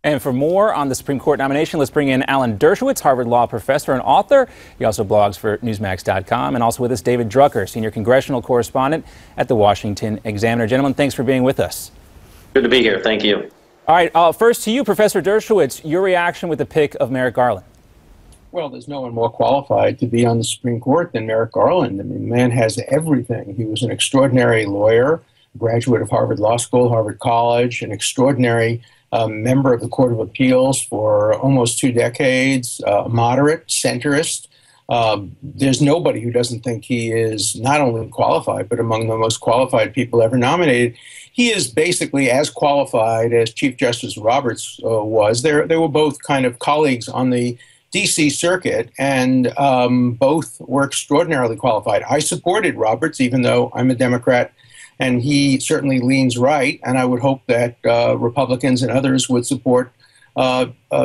And for more on the Supreme Court nomination, let's bring in Alan Dershowitz, Harvard Law professor and author. He also blogs for Newsmax.com. And also with us, David Drucker, senior congressional correspondent at the Washington Examiner. Gentlemen, thanks for being with us. Good to be here. Thank you. All right. First to you, Professor Dershowitz, your reaction with the pick of Merrick Garland. Well, there's no one more qualified to be on the Supreme Court than Merrick Garland. I mean, the man has everything. He was an extraordinary lawyer, graduate of Harvard Law School, Harvard College, an extraordinary member of the Court of Appeals for almost 2 decades, moderate, centrist. There's nobody who doesn't think he is not only qualified, but among the most qualified people ever nominated. He is basically as qualified as Chief Justice Roberts was. They were both kind of colleagues on the D.C. Circuit, and both were extraordinarily qualified. I supported Roberts, even though I'm a Democrat, and he certainly leans right, and I would hope that Republicans and others would support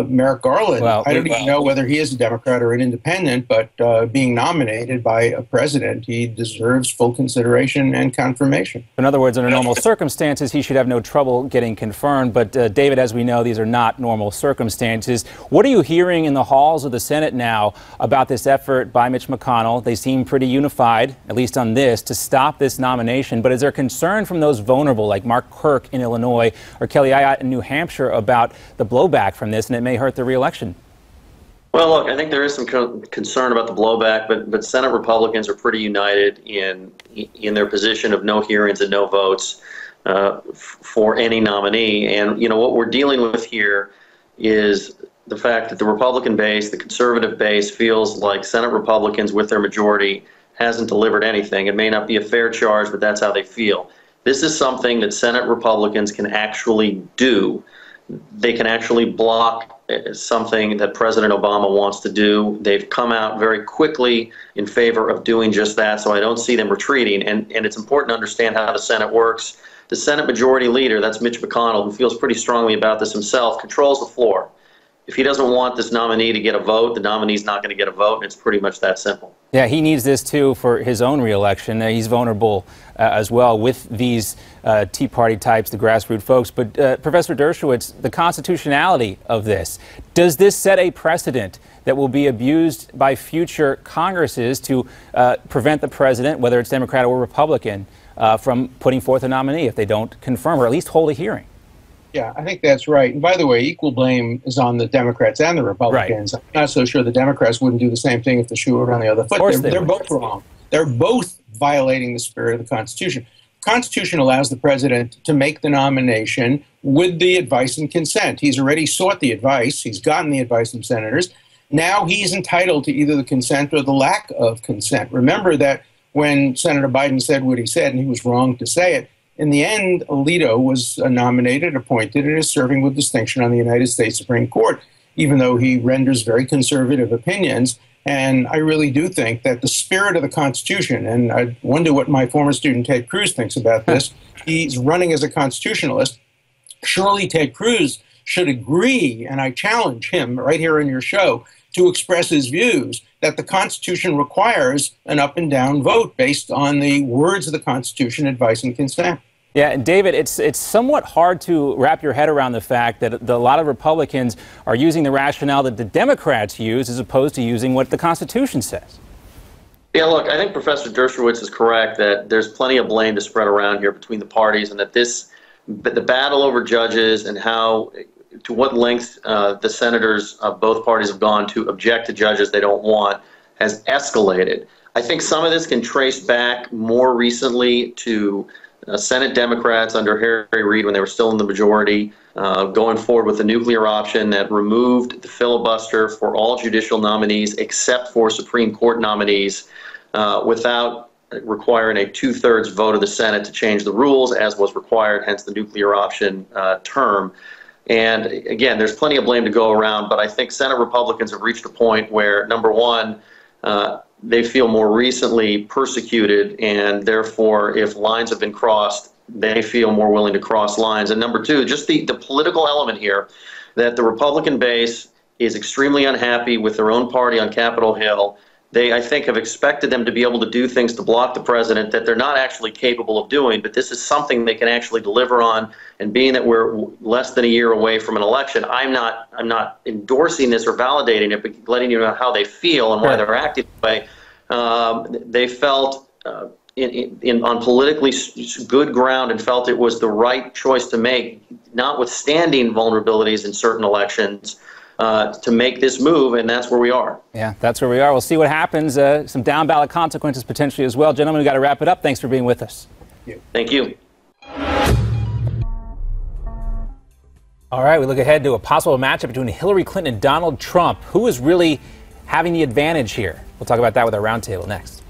Merrick Garland. Well, I don't even know whether he is a Democrat or an independent, but being nominated by a president, he deserves full consideration and confirmation. In other words, under normal circumstances, he should have no trouble getting confirmed. But David, as we know, these are not normal circumstances. What are you hearing in the halls of the Senate now about this effort by Mitch McConnell? They seem pretty unified, at least on this, to stop this nomination. But is there concern from those vulnerable, like Mark Kirk in Illinois or Kelly Ayotte in New Hampshire, about the blowback from this, and it may hurt the re-election? Well, look, I think there is some concern about the blowback, but Senate Republicans are pretty united in their position of no hearings and no votes for any nominee. And, you know, what we're dealing with here is the fact that the Republican base, the conservative base, feels like Senate Republicans with their majority hasn't delivered anything. It may not be a fair charge, but that's how they feel. This is something that Senate Republicans can actually do. They can actually block something that President Obama wants to do. They've come out very quickly in favor of doing just that, so I don't see them retreating. And it's important to understand how the Senate works. The Senate Majority Leader, that's Mitch McConnell, who feels pretty strongly about this himself, controls the floor. If he doesn't want this nominee to get a vote, the nominee's not going to get a vote, and it's pretty much that simple. Yeah, he needs this, too, for his own re-election. He's vulnerable as well with these Tea Party types, the grassroots folks. But Professor Dershowitz, the constitutionality of this, does this set a precedent that will be abused by future Congresses to prevent the president, whether it's Democrat or Republican, from putting forth a nominee if they don't confirm or at least hold a hearing? Yeah, I think that's right. And by the way, equal blame is on the Democrats and the Republicans. Right. I'm not so sure the Democrats wouldn't do the same thing if the shoe were on the other foot. They're both wrong. They're both violating the spirit of the Constitution. The Constitution allows the president to make the nomination with the advice and consent. He's already sought the advice. He's gotten the advice from senators. Now he's entitled to either the consent or the lack of consent. Remember that when Senator Biden said what he said, and he was wrong to say it, in the end, Alito was nominated, appointed, and is serving with distinction on the United States Supreme Court, even though he renders very conservative opinions. And I really do think that the spirit of the Constitution, and I wonder what my former student Ted Cruz thinks about this, he's running as a constitutionalist. Surely Ted Cruz should agree, and I challenge him right here in your show, to express his views that the Constitution requires an up and down vote based on the words of the Constitution, advice and consent. Yeah, and David, it's somewhat hard to wrap your head around the fact that a lot of Republicans are using the rationale that the Democrats use as opposed to using what the Constitution says. Yeah, look, I think Professor Dershowitz is correct that there's plenty of blame to spread around here between the parties, and that the battle over judges and to what length the senators of both parties have gone to object to judges they don't want has escalated. I think some of this can trace back more recently to Senate Democrats under Harry Reid when they were still in the majority, going forward with the nuclear option that removed the filibuster for all judicial nominees except for Supreme Court nominees without requiring a 2/3 vote of the Senate to change the rules, as was required, hence the nuclear option term. And again, there's plenty of blame to go around, but I think Senate Republicans have reached a point where, number one, they feel more recently persecuted, and therefore, if lines have been crossed, they feel more willing to cross lines. And number two, just the political element here, that the Republican base is extremely unhappy with their own party on Capitol Hill, They, I think, have expected them to be able to do things to block the president that they're not actually capable of doing, but this is something they can actually deliver on. And being that we're less than a year away from an election, I'm not endorsing this or validating it, but letting you know how they feel and why they're acting that way. They felt on politically good ground and felt it was the right choice to make, notwithstanding vulnerabilities in certain elections, to make this move, and that's where we are. Yeah, that's where we are. We'll see what happens. Some down-ballot consequences potentially as well. Gentlemen, we've got to wrap it up. Thanks for being with us. Thank you. All right, we look ahead to a possible matchup between Hillary Clinton and Donald Trump. Who is really having the advantage here? We'll talk about that with our roundtable next.